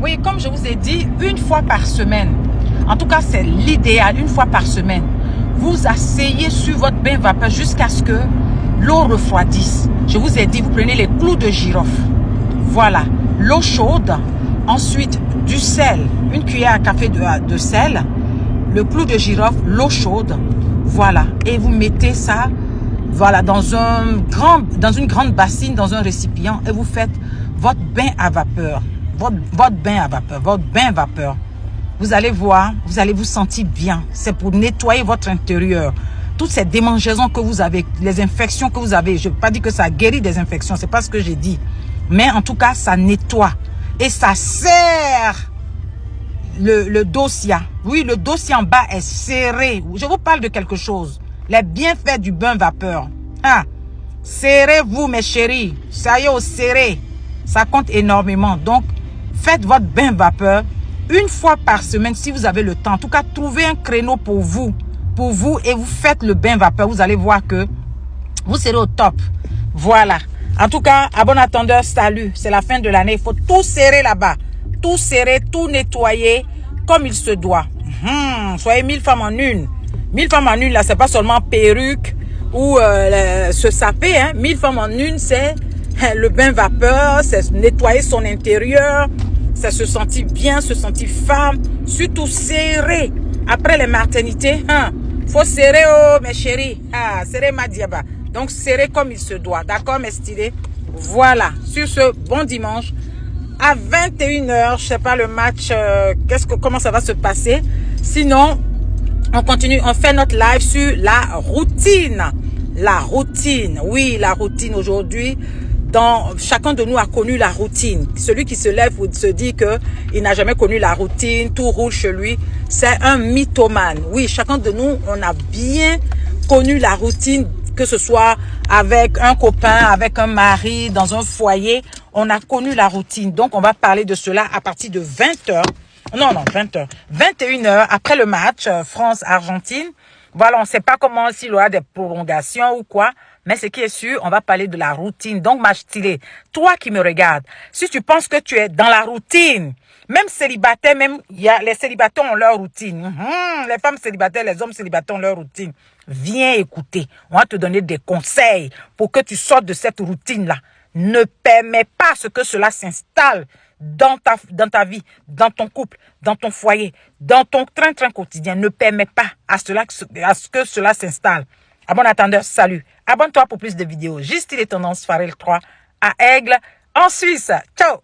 Oui, comme je vous ai dit, une fois par semaine. En tout cas, c'est l'idéal, une fois par semaine. Vous asseyez sur votre bain vapeur jusqu'à ce que l'eau refroidisse. Je vous ai dit, vous prenez les clous de girofle. Voilà, l'eau chaude. Ensuite, du sel, une cuillère à café de sel. Le clou de girofle, l'eau chaude. Voilà, et vous mettez ça, voilà, dans une grande bassine, dans un récipient, et vous faites votre bain à vapeur. Votre bain à vapeur, votre bain vapeur. Vous allez voir, vous allez vous sentir bien. C'est pour nettoyer votre intérieur. Toutes ces démangeaisons que vous avez, les infections que vous avez. Je ne veux pas dire que ça guérit des infections, c'est pas ce que j'ai dit. Mais en tout cas, ça nettoie. Et ça serre le dossier. Oui, le dossier en bas est serré. Je vous parle de quelque chose. Les bienfaits du bain vapeur. Ah, serrez-vous, mes chéris. Ça y est, serrez. Ça compte énormément. Donc, faites votre bain vapeur une fois par semaine si vous avez le temps. En tout cas, trouvez un créneau pour vous et vous faites le bain vapeur. Vous allez voir que vous serez au top. Voilà. En tout cas, à bon attendeur, salut. C'est la fin de l'année. Il faut tout serrer là-bas. Tout serrer, tout nettoyer comme il se doit. Soyez 1000 femmes en une. 1000 femmes en une, là, c'est pas seulement perruque ou se saper. 1000 femmes en une, c'est le bain vapeur, c'est nettoyer son intérieur, c'est se sentir bien, se sentir femme, surtout serrer. Après les maternités, faut serrer, oh mes chéris, serrer ma diaba. Donc serrer comme il se doit, d'accord mes stylés. Voilà, sur ce, bon dimanche. À 21h, je sais pas le match, comment ça va se passer. Sinon, on continue, on fait notre live sur la routine. La routine, oui, la routine aujourd'hui. Chacun de nous a connu la routine. Celui qui se lève ou se dit que il n'a jamais connu la routine, tout roule chez lui, c'est un mythomane. Oui, chacun de nous, on a bien connu la routine, que ce soit avec un copain, avec un mari, dans un foyer, on a connu la routine. Donc, on va parler de cela à partir de 20h. Non, 20h. 21h, après le match France-Argentine. Voilà, on ne sait pas comment, s'il y aura des prolongations ou quoi. Mais ce qui est sûr, on va parler de la routine. Donc, ma stylée, toi qui me regardes, si tu penses que tu es dans la routine, même célibataire, les célibataires ont leur routine. Les femmes célibataires, les hommes célibataires ont leur routine. Viens écouter. On va te donner des conseils pour que tu sortes de cette routine-là. Ne permets pas ce que cela s'installe dans ta vie, dans ton couple, dans ton foyer, dans ton train-train quotidien. Ne permets pas à ce que cela s'installe. À bon attendeur, salut. Abonne-toi pour plus de vidéos. Juste les tendances Pharrell 3 à Aigle, en Suisse. Ciao.